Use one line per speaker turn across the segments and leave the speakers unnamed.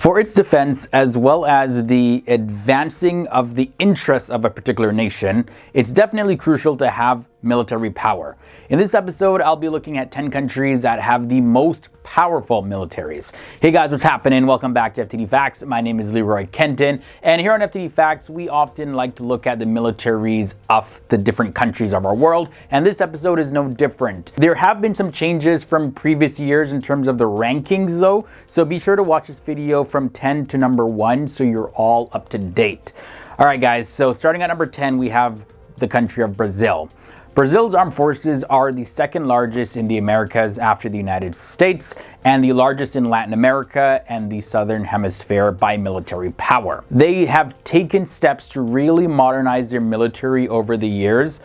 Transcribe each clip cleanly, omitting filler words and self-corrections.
for its defense as well as the advancing of the interests of a particular nation, it's definitely crucial to have military power. In this episode, I'll be looking at 10 countries that have the most powerful militaries. Hey guys, what's happening? Welcome back to FTD Facts. My name is Leroy Kenton, and here on FTD Facts, we often like to look at the militaries of the different countries of our world, and this episode is no different. There have been some changes from previous years in terms of the rankings though, so be sure to watch this video from 10 to number 1 so you're all up to date. Alright guys, so starting at number 10, we have the country of Brazil. Brazil's armed forces are the second largest in the Americas after the United States and the largest in Latin America and the Southern Hemisphere by military power. They have taken steps to really modernize their military over the years.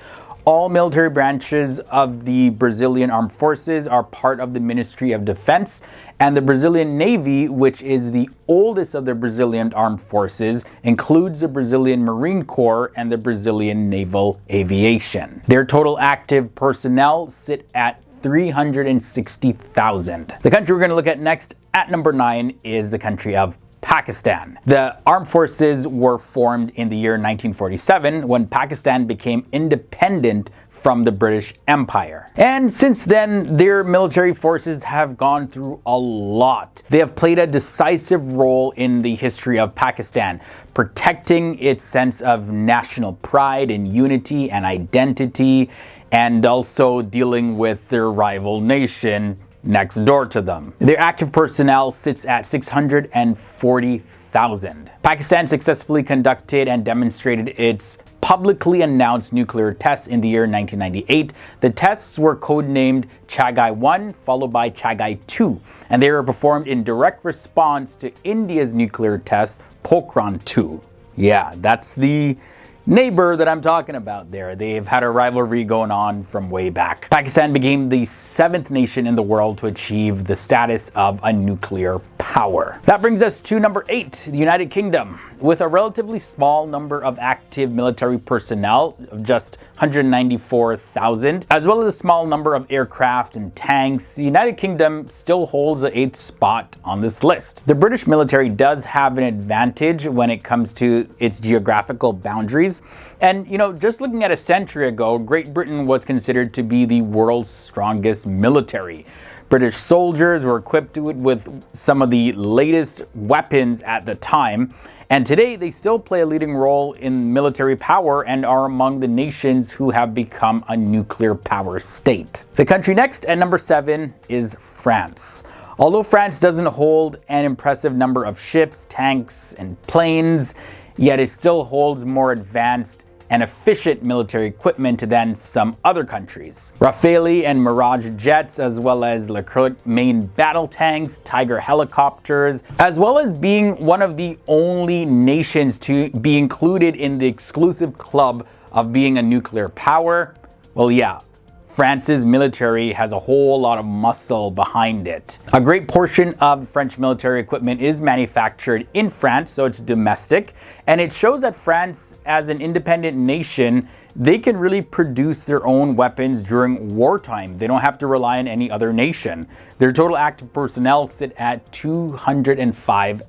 All military branches of the Brazilian Armed Forces are part of the Ministry of Defense, and the Brazilian Navy, which is the oldest of the Brazilian Armed Forces, includes the Brazilian Marine Corps and the Brazilian Naval Aviation. Their total active personnel sit at 360,000. The country we're going to look at next at number 9 is the country of Pakistan. The armed forces were formed in the year 1947 when Pakistan became independent from the British Empire. And since then, their military forces have gone through a lot. They have played a decisive role in the history of Pakistan, protecting its sense of national pride and unity and identity, and also dealing with their rival nation next door to them. Their active personnel sits at 640,000. Pakistan successfully conducted and demonstrated its publicly announced nuclear tests in the year 1998. The tests were codenamed Chagai 1 followed by Chagai 2, and they were performed in direct response to India's nuclear test Pokhran 2. Yeah, that's the neighbor that I'm talking about there. They've had a rivalry going on from way back. Pakistan became the 7th nation in the world to achieve the status of a nuclear power. That brings us to number 8, the United Kingdom. With a relatively small number of active military personnel of just 194,000, as well as a small number of aircraft and tanks, the United Kingdom still holds the 8th spot on this list. The British military does have an advantage when it comes to its geographical boundaries. And just looking at a century ago, Great Britain was considered to be the world's strongest military. British soldiers were equipped with some of the latest weapons at the time, and today they still play a leading role in military power and are among the nations who have become a nuclear power state. The country next at number 7 is France. Although France doesn't hold an impressive number of ships, tanks, and planes, yet it still holds more advanced and efficient military equipment than some other countries. Rafale and Mirage jets, as well as Leclerc main battle tanks, Tiger helicopters, as well as being one of the only nations to be included in the exclusive club of being a nuclear power. Well, yeah, France's military has a whole lot of muscle behind it. A great portion of French military equipment is manufactured in France, so it's domestic, and it shows that France, as an independent nation, they can really produce their own weapons during wartime. They don't have to rely on any other nation. Their total active personnel sit at 205,000.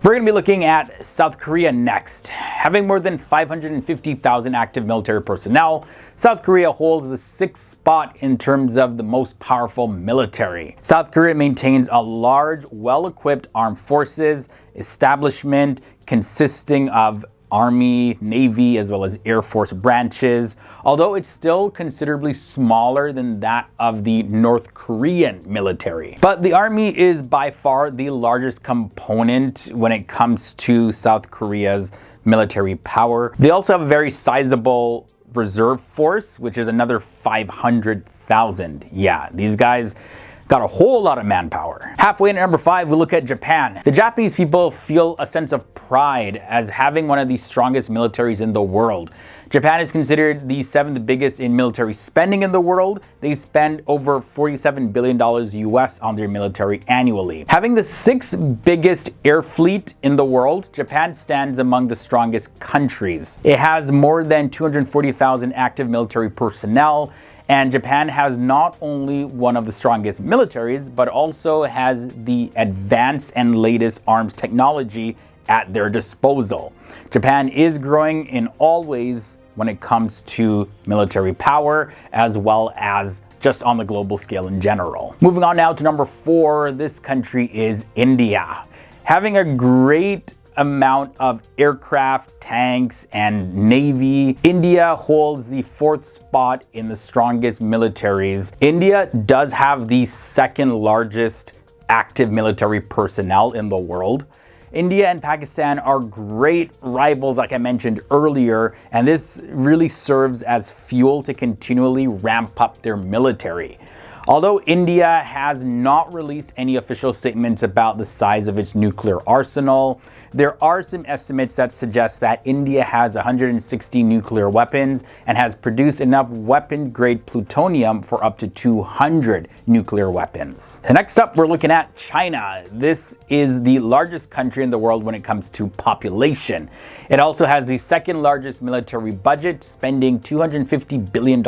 We're going to be looking at South Korea next. Having more than 550,000 active military personnel, South Korea holds the 6th spot in terms of the most powerful military. South Korea maintains a large, well-equipped armed forces establishment consisting of Army, Navy, as well as Air Force branches, although it's still considerably smaller than that of the North Korean military. But the Army is by far the largest component when it comes to South Korea's military power. They also have a very sizable reserve force, which is another 500,000. Yeah, these guys got a whole lot of manpower. Halfway in at number 5, we look at Japan. The Japanese people feel a sense of pride as having one of the strongest militaries in the world. Japan is considered the 7th biggest in military spending in the world. They spend over $47 billion US on their military annually. Having the 6th biggest air fleet in the world, Japan stands among the strongest countries. It has more than 240,000 active military personnel, and Japan has not only one of the strongest militaries, but also has the advanced and latest arms technology at their disposal. Japan is growing in all ways when it comes to military power, as well as just on the global scale in general. Moving on now to number 4, this country is India. Having a great amount of aircraft, tanks, and navy, India holds the 4th spot in the strongest militaries. India does have the 2nd largest active military personnel in the world. India and Pakistan are great rivals, like I mentioned earlier, and this really serves as fuel to continually ramp up their military. Although India has not released any official statements about the size of its nuclear arsenal, there are some estimates that suggest that India has 160 nuclear weapons and has produced enough weapon-grade plutonium for up to 200 nuclear weapons. Next up, we're looking at China. This is the largest country in the world when it comes to population. It also has the 2nd largest military budget, spending $250 billion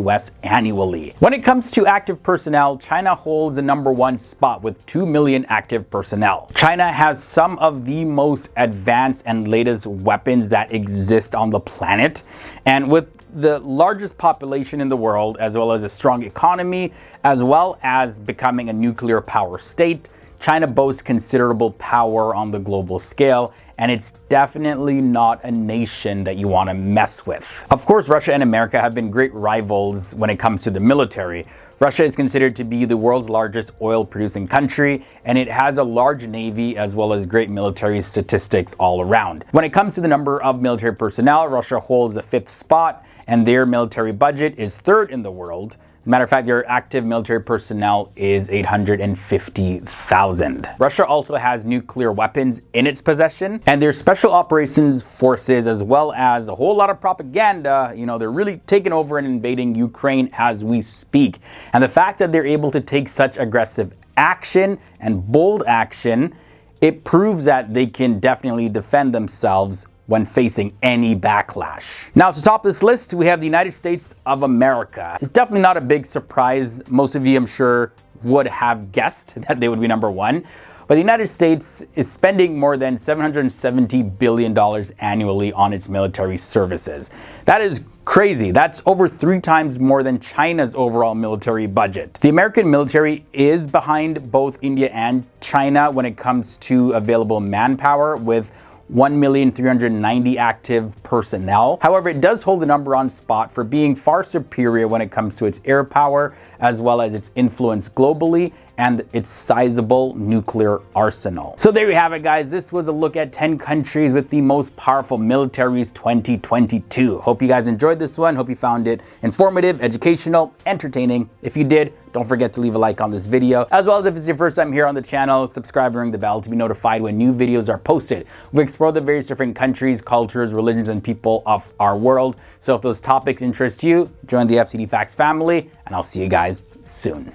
US annually. When it comes to active personnel, China holds the number 1 spot with 2 million active personnel. China has some of the most advanced and latest weapons that exist on the planet, and with the largest population in the world, as well as a strong economy, as well as becoming a nuclear power state, China boasts considerable power on the global scale, and it's definitely not a nation that you want to mess with. Of course, Russia and America have been great rivals when it comes to the military. Russia is considered to be the world's largest oil-producing country, and it has a large navy as well as great military statistics all around. When it comes to the number of military personnel, Russia holds the 5th spot, and their military budget is 3rd in the world. Matter of fact, their active military personnel is 850,000. Russia also has nuclear weapons in its possession, and their special operations forces, as well as a whole lot of propaganda, they're really taking over and invading Ukraine as we speak. And the fact that they're able to take such aggressive action and bold action, it proves that they can definitely defend themselves when facing any backlash. Now, to top this list, we have the United States of America. It's definitely not a big surprise. Most of you, I'm sure, would have guessed that they would be number 1. But the United States is spending more than $770 billion annually on its military services. That is crazy. That's over 3 times more than China's overall military budget. The American military is behind both India and China when it comes to available manpower, with 1,390,000 active personnel. However, it does hold the number 1 spot for being far superior when it comes to its air power, as well as its influence globally and its sizable nuclear arsenal. So there you have it, guys. This was a look at 10 countries with the most powerful militaries 2022. Hope you guys enjoyed this one. Hope you found it informative, educational, entertaining. If you did, don't forget to leave a like on this video, as well as if it's your first time here on the channel, subscribe and ring the bell to be notified when new videos are posted. We explore the various different countries, cultures, religions, and people of our world. So if those topics interest you, join the FTD Facts family, and I'll see you guys soon.